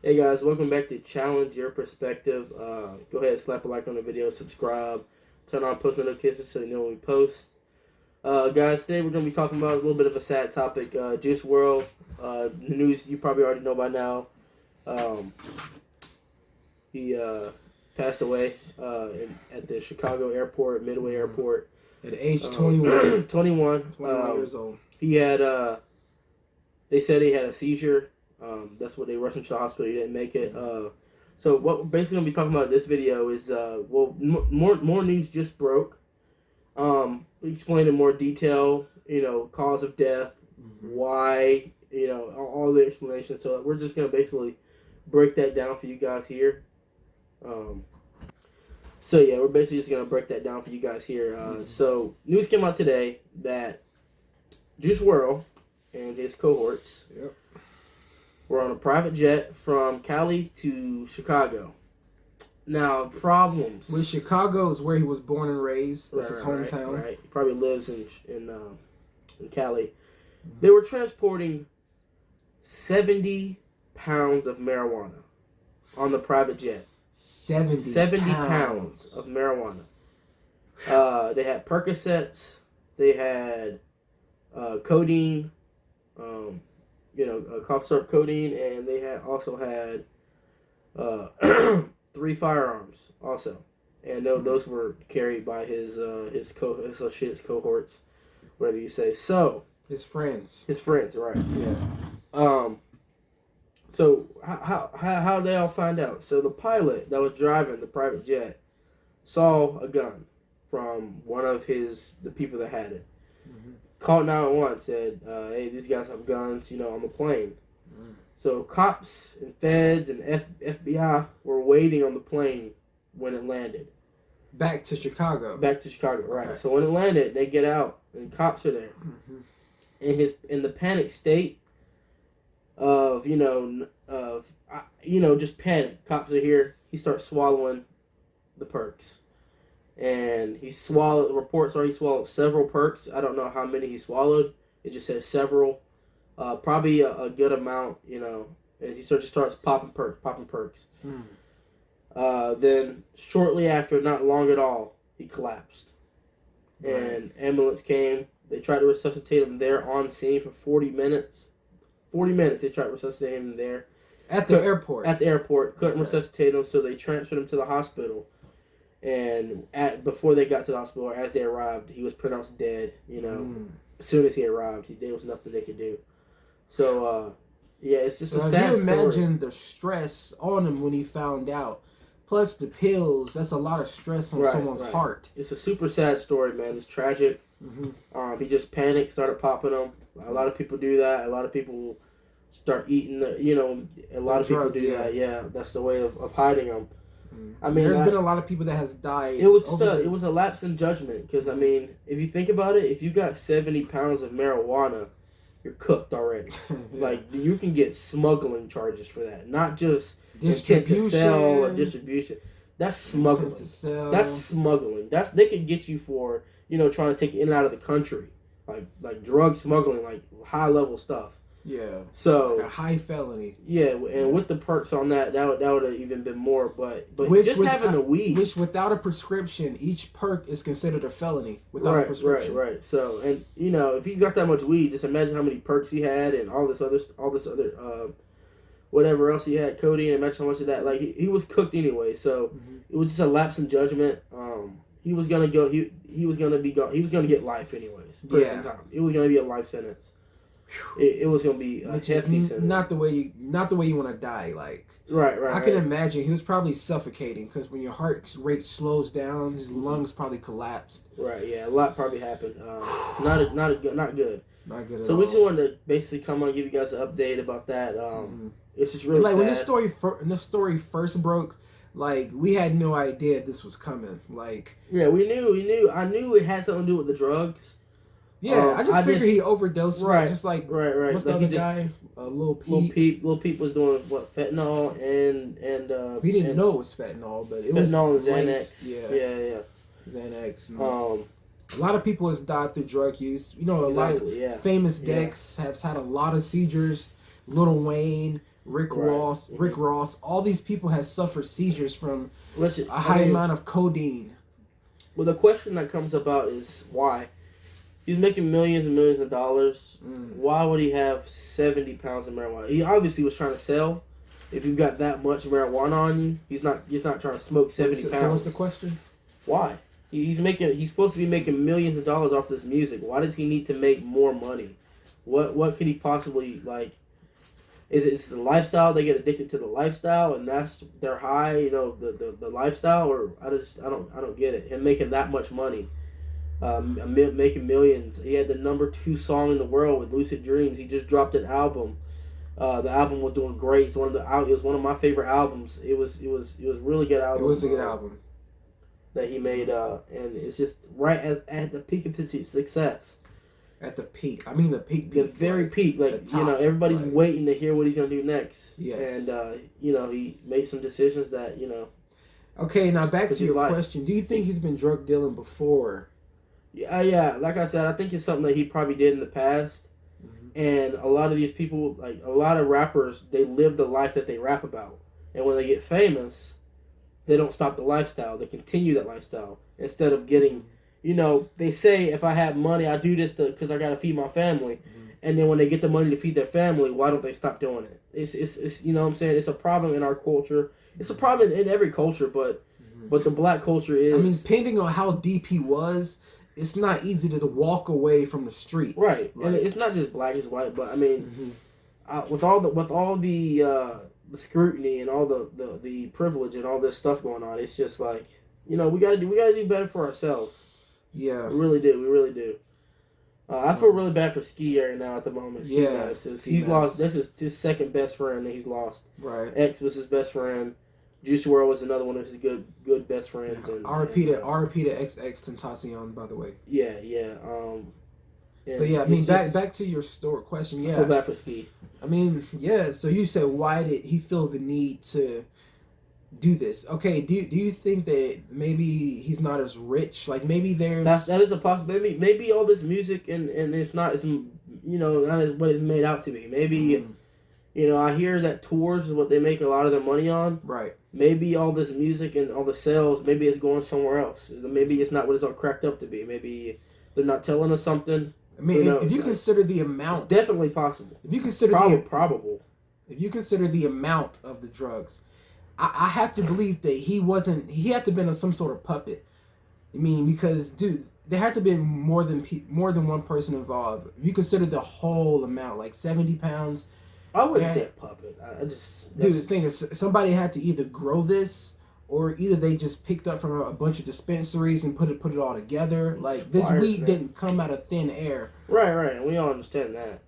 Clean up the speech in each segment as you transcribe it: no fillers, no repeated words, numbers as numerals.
Hey guys, welcome back to Challenge Your Perspective. Go ahead and slap a like on the video, subscribe, turn on post notifications so you know when we post. Guys, today we're going to be talking about a little bit of a sad topic. Juice Wrld, the news you probably already know by now. He passed away at the Chicago airport, Midway Airport. At age 21. 21. 21 years old. He had, they said he had a seizure. That's what they rushed him to the hospital. He didn't make it. So what we're basically gonna be talking about in this video is more news just broke. We explained in more detail, cause of death, why, all the explanations. So we're just gonna basically break that down for you guys here. So yeah, we're basically just gonna break that down for you guys here. So news came out today that Juice Wrld and his cohorts. Yep. We're on a private jet from Cali to Chicago. Now, problems. Well, Chicago is where he was born and raised. That's his hometown. Right. He probably lives in Cali. They were transporting 70 pounds of marijuana on the private jet. 70 pounds of marijuana. They had Percocets. They had codeine. Cough syrup, codeine, and they also had 3 firearms also, and those were carried by his associates, cohorts, whatever you say. So his friends, right? Yeah. So how did they all find out? So the pilot that was driving the private jet saw a gun from one of the people that had it. Called 911, said, hey, these guys have guns, on the plane. So cops and feds and FBI were waiting on the plane when it landed. Back to Chicago, right. Okay. So when it landed, they get out, and cops are there. In the panic state of, just panic. Cops are here. He starts swallowing the perks. And reports are he swallowed several perks. I don't know how many he swallowed. It just says several. Probably a good amount, and he starts popping perks. Then shortly after, not long at all, he collapsed. Right. And ambulance came. They tried to resuscitate him there on scene for 40 minutes. 40 minutes they tried to resuscitate him there. At the airport. Couldn't resuscitate him, so they transferred him to the hospital. And before they got to the hospital, or as they arrived, he was pronounced dead. As soon as he arrived, there was nothing they could do. So, it's just a sad story. If you imagine the stress on him when he found out, plus the pills, that's a lot of stress on someone's heart. It's a super sad story, man. It's tragic. He just panicked, started popping them. A lot of people do that. A lot of people start eating a lot of people do that. Yeah, that's the way of hiding them. I mean, there's been a lot of people that has died. It was a lapse in judgment because if you think about it, if you got 70 pounds of marijuana, you're cooked already. Like you can get smuggling charges for that, not just intent to sell or distribution. That's smuggling. That's smuggling. They could get you for trying to take it in and out of the country, like drug smuggling, like high level stuff. Yeah. So like a high felony. Yeah, and with the perks on that would have even been more. But having the weed, which without a prescription, each perk is considered a felony without a prescription. Right. So and if he's got that much weed, just imagine how many perks he had and all this other whatever else he had, codeine. Imagine how much of that. Like he was cooked anyway. So it was just a lapse in judgment. He was gonna go. He was gonna be gone. He was gonna get life anyways. Prison time. It was gonna be a life sentence. It was gonna be a hefty sentence. Not the way you want to die. Like right. I can imagine he was probably suffocating because when your heart rate slows down, his lungs probably collapsed. Right. Yeah. A lot probably happened. Not good. Not good at all. So we just wanted to basically come on and give you guys an update about that. It's just really sad. When this story first broke, like we had no idea this was coming. Like we knew. I knew it had something to do with the drugs. Yeah, I figured he overdosed. Right. Right. What's like the other guy? Lil Peep. Lil Peep was doing what, fentanyl and we didn't know it was fentanyl, but it was fentanyl and Xanax. Yeah. Xanax. A lot of people has died through drug use. A lot of famous decks have had a lot of seizures. Lil Wayne, Rick Ross. All these people have suffered seizures from a high amount of codeine. Well, the question that comes about is why. He's making millions and millions of dollars. Why would he have 70 pounds of marijuana? He obviously was trying to sell. If you've got that much marijuana on you, he's not trying to smoke 70 pounds. So what's the question? Why? He's supposed to be making millions of dollars off this music. Why does he need to make more money? What could he possibly like? Is it the lifestyle? They get addicted to the lifestyle, and that's their high. You know, the lifestyle, or I don't get it. Him making that much money, making millions. He had the #2 song in the world with "Lucid Dreams." He just dropped an album. The album was doing great. It was one of my favorite albums. It was really good album. It was a good album that he made, and it's just right at the peak of his success. At the peak. I mean the peak. The very peak. Like, top, everybody's waiting to hear what he's going to do next. Yes. And, he made some decisions that, Okay, now back to your question. Do you think he's been drug dealing before? Yeah. Like I said, I think it's something that he probably did in the past. Mm-hmm. And a lot of these people, like a lot of rappers, they live the life that they rap about. And when they get famous, they don't stop the lifestyle. They continue that lifestyle instead of getting... they say if I have money, I do this because I got to feed my family. Mm-hmm. And then when they get the money to feed their family, why don't they stop doing it? It's you know what I'm saying? It's a problem in our culture. It's a problem in every culture, but the black culture is... I mean, depending on how deep he was, it's not easy to walk away from the streets. Right. And it's not just black, it's white, but I mean, with all the scrutiny and all the privilege and all this stuff going on, it's just like, we gotta do better for ourselves. Yeah, we really do. I feel really bad for Ski right now at the moment. He's lost. This is his second best friend that he's lost. Right. X was his best friend. Juice Wrld was another one of his good best friends. And R.I.P to XX Tentacion, by the way. Yeah. But yeah, I mean, back to your question. Yeah, I feel bad for Ski. I mean, yeah. So you said, why did he feel the need to do this? Okay, do you think that maybe he's not as rich? Like maybe that is a possibility. Maybe all this music and it's not as not as what it's made out to be. Maybe I hear that tours is what they make a lot of their money on. Right. Maybe all this music and all the sales, maybe it's going somewhere else. Maybe it's not what it's all cracked up to be. Maybe they're not telling us something. I mean, if you consider the amount, it's definitely possible. If you consider probable. If you consider the amount of the drugs, I have to believe that he had to have been some sort of puppet. I mean, because dude, there had to have been more than one person involved. If you consider the whole amount, like 70 pounds. I wouldn't say a puppet. Dude, the thing is, somebody had to either grow this, or either they just picked up from a bunch of dispensaries and put it all together. Like this weed didn't come out of thin air. Right. We all understand that.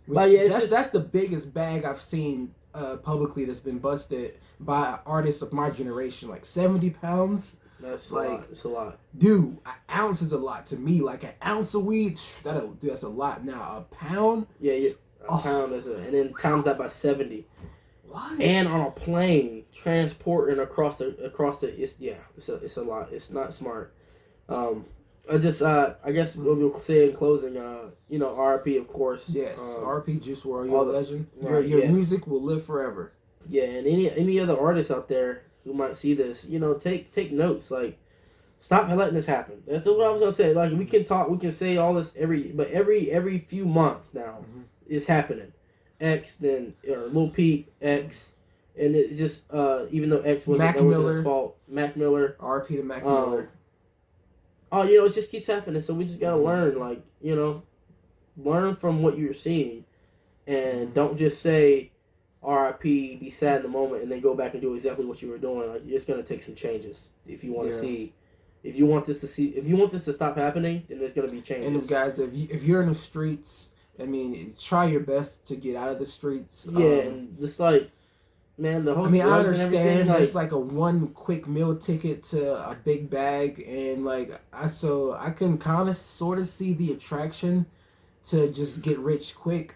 But yeah, that's the biggest bag I've seen publicly that's been busted by artists of my generation. Like 70 pounds. That's a lot. It's a lot. Dude, an ounce is a lot to me. Like an ounce of weed, that's a lot. Now a pound. Yeah. A pound and then times that by 70. What? And on a plane transporting across the it's a lot. It's not smart. I guess what we'll say in closing, R.I.P. of course. Yes, R.I.P. Juice Wrld, you're a legend. Your music will live forever. Yeah, and any other artists out there who might see this, take notes. Like, stop letting this happen. That's what I was gonna say. Like, we can say all this every few months now. Mm-hmm. It's happening. X, then or Lil Peep, X, and it's just even though X wasn't his fault. Mac Miller. R.I.P. to Mac Miller. It just keeps happening. So we just gotta learn, learn from what you're seeing, and don't just say R.I.P. be sad in the moment and then go back and do exactly what you were doing. Like, it's gonna take some changes if you want to see. If you want this to stop happening, then there's gonna be changes. And guys, if you're in the streets, I mean, try your best to get out of the streets. Yeah, and just man, the whole. I mean, I understand it's like a one quick meal ticket to a big bag, and I can kind of sort of see the attraction to just get rich quick,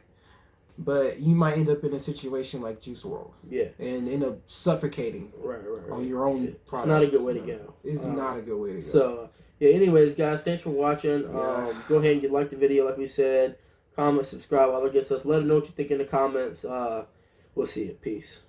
but you might end up in a situation like Juice Wrld. Yeah, and end up suffocating. Right. On your own product. It's not a good way to go. It's not a good way to go. So anyways, guys, thanks for watching. Go ahead and like the video, like we said. Comment, subscribe, all that good stuff. Let us know what you think in the comments. We'll see you. Peace.